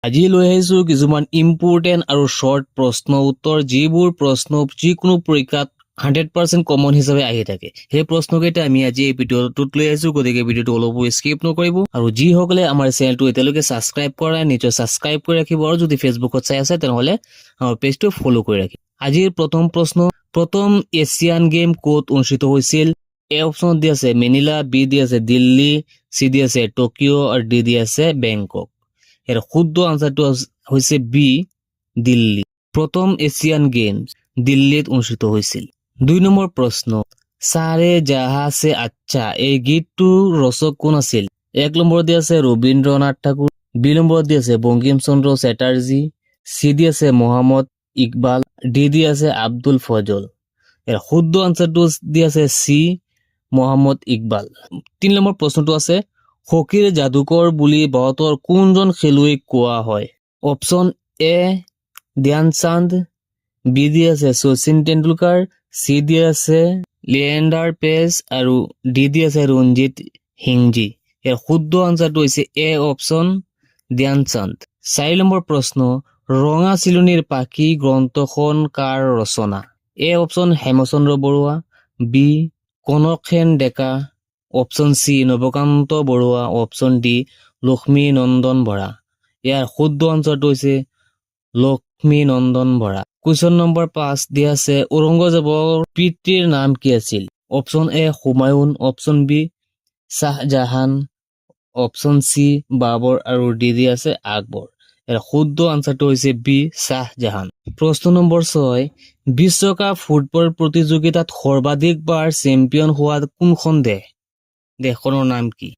আজি লৈ আহিছো কিছুমান ইম্পৰ্টেন্ট আৰু শৰ্ট প্ৰশ্ন উত্তৰ যিবোৰ প্ৰশ্ন যিকোনো পৰীক্ষাত 100% কমন হিচাপে আহি থাকে সেই প্ৰশ্নকেইটা আমি আজি এই ভিডিঅ'টোত লৈ আহিছো গতিকে ভিডিঅ'টো অলপ স্কিপ নকৰিব আৰু যিসকলে আমাৰ চেনেলটো এতিয়ালৈকে সাবস্ক্ৰাইব কৰা নাই নিশ্চয় সাবস্ক্ৰাইব কৰি ৰাখিব আৰু যদি ফেচবুকত চাই আছে তেনেহলে আমাৰ পেজটো ফলো কৰি ৰাখিব আজিৰ প্ৰথম প্ৰশ্ন প্ৰথম এছিয়ান গেম ক'ত অনুষ্ঠিত হৈছিল এ অপচন দি আছে মেনিলা বি দি আছে দিল্লী সি দি আছে টকিঅ' আৰু ডি দি আছে বেংকক এর শুদ্ধ আনসারটো হয়েছে বি দিল্লি প্রথম এশিয়ান গেমস দিল্লিত অনুষ্ঠিত হয়েছিল 2 নম্বৰ প্ৰশ্ন সাৰে জাহা সে আচ্ছা এই গীতটোৰ ৰচক কোন আছিল 1 নম্বৰ দি আছে ৰবীন্দ্ৰনাথ ঠাকুৰ 2 নম্বৰ দি আছে বঙ্কিম চন্দ্ৰ চ্যাটাৰ্জী সি দি আছে মোহাম্মদ ইকবাল ডি দি আছে আব্দুল ফজল এর শুদ্ধ আনসারটো দি আছে সি মোহাম্মদ ইকবাল 3 নম্বৰ প্ৰশ্নটো আছে হকিৰ যাদুকৰ বুলি ভাৰতৰ কোনজন খেলুৱৈক কোৱা হয় অপচন এ ধ্যানচাঁদ বি দি আছে শচীন তেণ্ডুলকাৰ সি দি আছে লিয়েণ্ডাৰ পেজ আৰু ডি দি আছে ৰঞ্জিত সিংজী ইয়াৰ শুদ্ধ আনসাৰটো হৈছে এ অপচন ধ্যানচাঁদ 4 নম্বৰ প্ৰশ্ন ৰঙা চিলনীৰ পাখি গ্ৰন্থখন কাৰ ৰচনা A option Hemchandra Barua B Kanaksen Deka option C Nabakanta Barua option D Lakshmi Nandan Bora ইয়াৰ শুদ্ধ আনসাৰটো হৈছে লক্ষ্মী নন্দন বৰা কুৱেশ্যন নম্বৰ 5 দিয়া আছে ঔৰংগজেবৰ পিতৃৰ নাম কি আছিল option A Humayun option B Shahjahan option C Babur আৰু ডি দি আছে আকবৰ ইয়াৰ শুদ্ধ আনসাৰটো হৈছে বি শাহজাহান প্ৰশ্ন নম্বৰ 6 বিশ্বকাপ ফুটবল প্ৰতিযোগিতাত সৰ্বাধিকবাৰ চেম্পিয়ন হোৱা কোনখন দেশখনৰ নাম কি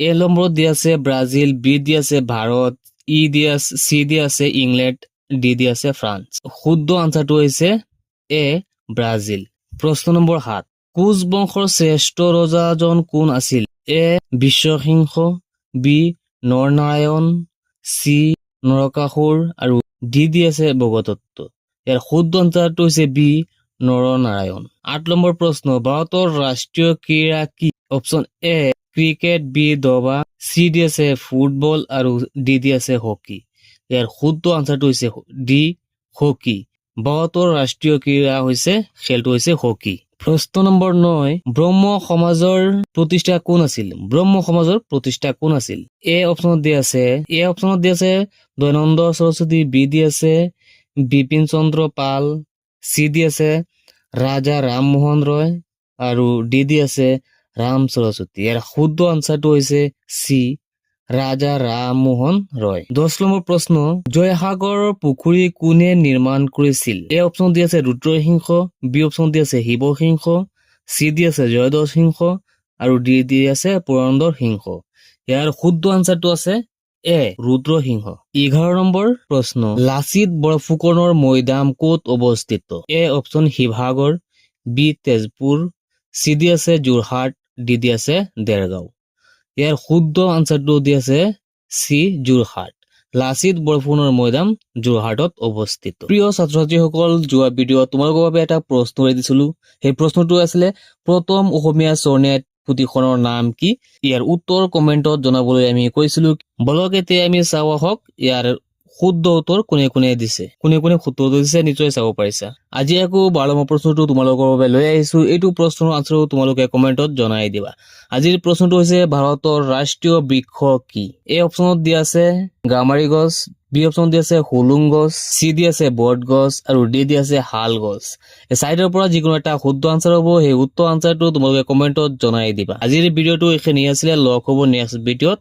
এ নম্বৰত দি আছে ব্ৰাজিল বি দি আছে ভাৰত ই দি আছে সি দি আছে ইংলেণ্ড ডি দি আছে ফ্ৰান্স শুদ্ধ আনসাৰটো হৈছে এ ব্ৰাজিল প্ৰশ্ন নম্বৰ 7 কোচ বংশৰ শ্ৰেষ্ঠ ৰজাজন কোন আছিল এ বিশ্বসিংহ বি নৰনাৰায়ণ সি নৰকাসুৰ আৰু ডি দি আছে ভগদত্ত ইয়াৰ শুদ্ধ আনসাৰটো হৈছে বি নৰনাৰায়ণ 8 নম্বৰ প্ৰশ্ন ভাৰতৰ ৰাষ্ট্ৰীয় ক্ৰীড়া কি অপচন এ ক্ৰিকেট বি দবা সি দি আছে ফুটবল আৰু ডি দি আছে হকি ইয়াৰ শুদ্ধ আনসাৰটো হৈছে ডি হকি ভাৰতৰ ৰাষ্ট্ৰীয় ক্ৰীড়া হৈছে খেলটো হৈছে হকি প্ৰশ্ন নম্বৰ 9 ব্ৰহ্ম সমাজৰ প্ৰতিষ্ঠা কোন আছিল ব্ৰহ্ম সমাজৰ প্ৰতিষ্ঠা কোন আছিল এ অপচনত দি আছে দয়ানন্দ সৰস্বতী বি দি আছে বিপিন চন্দ্ৰ পাল সি দি আছে ৰাজা ৰামমোহন ৰয় আৰু ডি দি আছে ৰাম সৰস্বতী ইয়াৰ শুদ্ধ আনসাৰটো হৈছে সি ৰাজা ৰামমোহন ৰয় 10 নম্বৰ প্ৰশ্ন জয়সাগৰৰ পুখুৰী কোনে নিৰ্মাণ কৰিছিল এ অপচন দি আছে ৰুদ্ৰসিংহ বি অপচন দি আছে শিৱসিংহ সি দি আছে জয়ধ্বজ সিংহ আৰু ডি দি আছে পুৰন্দৰ সিংহ ইয়াৰ শুদ্ধ আনসাৰটো আছে এ ৰুদ্ৰসিংহ 11 নম্বৰ প্ৰশ্ন লাচিত বৰফুকনৰ মৈদাম ক'ত অৱস্থিত এ অপচন শিৱসাগৰ বি তেজপুৰ সি দি আছে যোৰহাট ডি দি আছে দেৰগাঁও ইয়াৰ শুদ্ধ আনসাৰটো দি আছে সি যোৰহাট লাচিত বৰফুকনৰ মৈদাম যোৰহাটত অৱস্থিত প্ৰিয় ছাত্ৰ ছাত্ৰীসকল যোৱা ভিডিঅ'ত তোমালোকৰ বাবে এটা প্ৰশ্ন দিছিলো সেই প্ৰশ্নটো আছিলে প্ৰথম অসমীয়া স্বৰনেট পুথিখনৰ নাম কি ইয়াৰ উত্তৰ কমেন্টত জনাবলৈ আমি কৈছিলো বলক এতিয়া আমি চাও আহক ইয়াৰ শুদ্ধ উত্তৰ কোনে কোনে শুদ্ধ দিছে নিশ্চয় চাব পাৰিছা আজি আকৌ 12 নম্বৰ প্ৰশ্নটো তোমালোকৰ বাবে লৈ আহিছো এইটো প্ৰশ্নৰ আনসাৰটো তোমালোকে কমেন্টত জনাই দিবা আজিৰ প্ৰশ্নটো হৈছে ভাৰতৰ ৰাষ্ট্ৰীয় বৃক্ষ কি এ অপচনত দি আছে গামাৰি গছ বি অপচন দি আছে হুলুং গছ সি দি আছে বট গছ আৰু ডি দি আছে হাল গছ এই সাইডৰ পৰা যিকোনো এটা শুদ্ধ আনসাৰ হ'ব সেই উত্তৰ আনসাৰটো তোমালোকে কমেন্টত জনাই দিবা আজিৰ ভিডিঅ'টো এখিনি আছিলে লগ হ'ব নেক্সট ভিডিঅ'ত